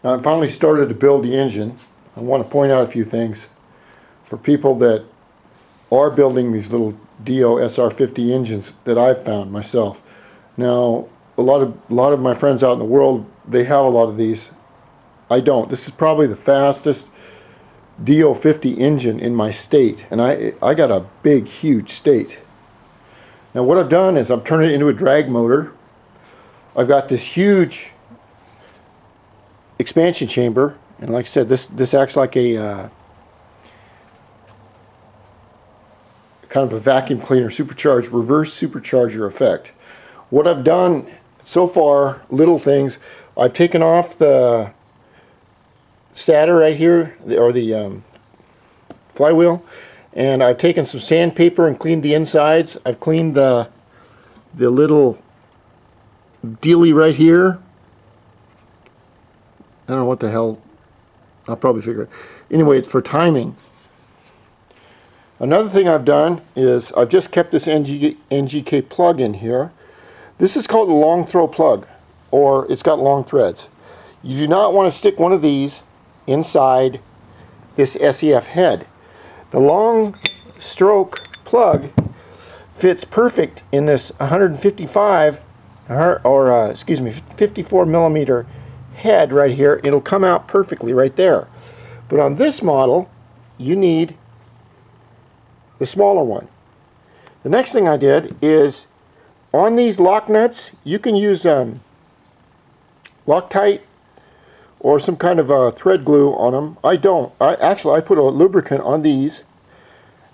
Now I finally started to build the engine. I want to point out a few things for people that are building these little Dio SR50 engines that I've found myself. Now a lot of my friends out in the world, they have a lot of these. I don't. This is probably the fastest Dio 50 engine in my state, and I got a big, huge state. Now what I've done is I've turned it into a drag motor. I've got this huge expansion chamber, and like I said, this acts like a kind of a vacuum cleaner, supercharged, reverse supercharger effect. What I've done so far, little things, I've taken off the stator right here, or the flywheel, and I've taken some sandpaper and cleaned the insides. I've cleaned the little dealy right here. I don't know what the hell, I'll probably figure it. Anyway, it's for timing. Another thing I've done is I've just kept this NGK plug in here. This is called a long throw plug, or it's got long threads. You do not want to stick one of these inside this SEF head. The long stroke plug fits perfect in this 155 or excuse me, 54 millimeter head right here. It'll come out perfectly right there. But on this model, you need the smaller one. The next thing I did is on these lock nuts, you can use Loctite or some kind of thread glue on them. I don't. I put a lubricant on these,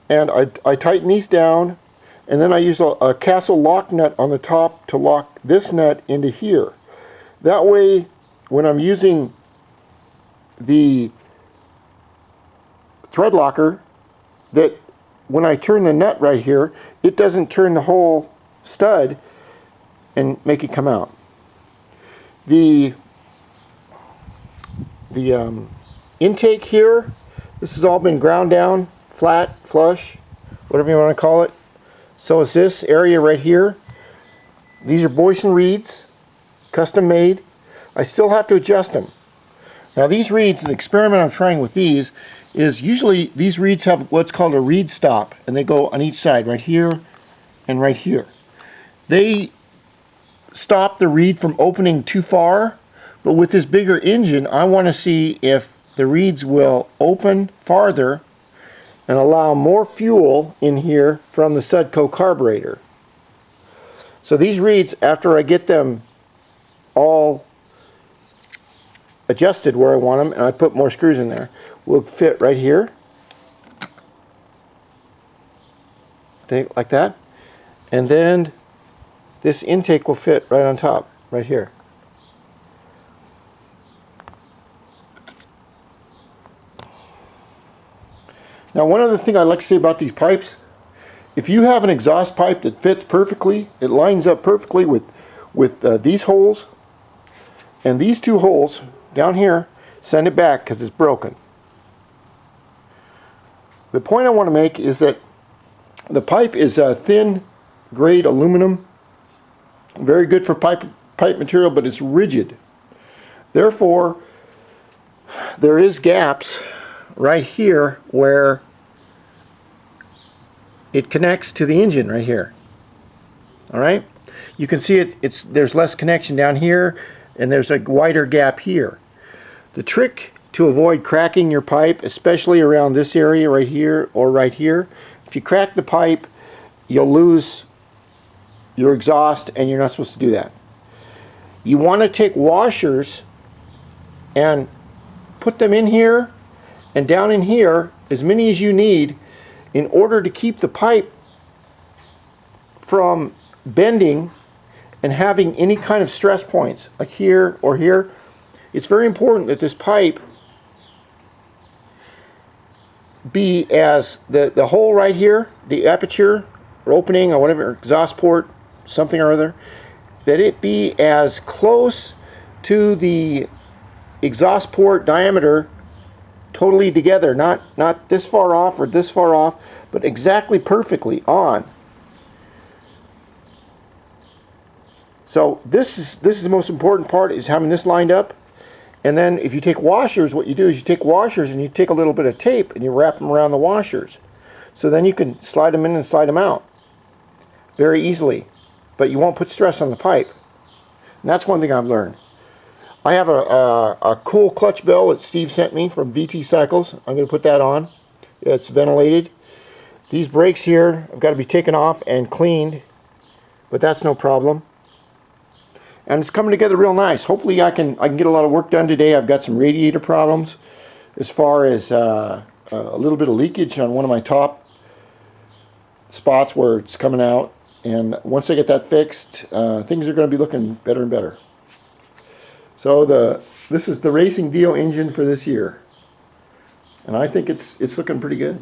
and I tighten these down, and then I use a Castle lock nut on the top to lock this nut into here. That way, when I'm using the thread locker, that when I turn the nut right here, it doesn't turn the whole stud and make it come out. The intake here, this has all been ground down, flat, flush, whatever you want to call it. So is this area right here. These are Boyson reeds, custom made. I still have to adjust them. Now these reeds, the experiment I'm trying with these is usually these reeds have what's called a reed stop, and they go on each side, right here and right here. They stop the reed from opening too far, but with this bigger engine, I want to see if the reeds will open farther and allow more fuel in here from the Sudco carburetor. So these reeds, after I get them all adjusted where I want them, and I put more screws in there, will fit right here, like that, and then this intake will fit right on top, right here. Now one other thing I'd like to say about these pipes, if you have an exhaust pipe that fits perfectly, it lines up perfectly with these holes and these two holes down here, send it back because it's broken. The point I want to make is that the pipe is thin grade aluminum, very good for pipe material, but it's rigid. Therefore, there is gaps right here where it connects to the engine right here. All right, you can see there's less connection down here, and there's a wider gap here. The trick to avoid cracking your pipe, especially around this area right here or right here, if you crack the pipe, you'll lose your exhaust, and you're not supposed to do that. You want to take washers and put them in here and down in here, as many as you need, in order to keep the pipe from bending and having any kind of stress points, like here or here. It's very important that this pipe be as the hole right here, the aperture or opening or whatever, exhaust port, something or other, that it be as close to the exhaust port diameter totally together, not this far off or this far off, but exactly perfectly on. So this is the most important part, is having this lined up. And then if you take washers, what you do is you take washers and you take a little bit of tape and you wrap them around the washers. So then you can slide them in and slide them out very easily. But you won't put stress on the pipe. And that's one thing I've learned. I have a cool clutch bell that Steve sent me from VTCYCLES. I'm going to put that on. It's ventilated. These brakes here have got to be taken off and cleaned, but that's no problem. And it's coming together real nice. Hopefully I can get a lot of work done today. I've got some radiator problems as far as a little bit of leakage on one of my top spots where it's coming out. And once I get that fixed, things are going to be looking better and better. So this is the Racing Dio engine for this year, and I think it's looking pretty good.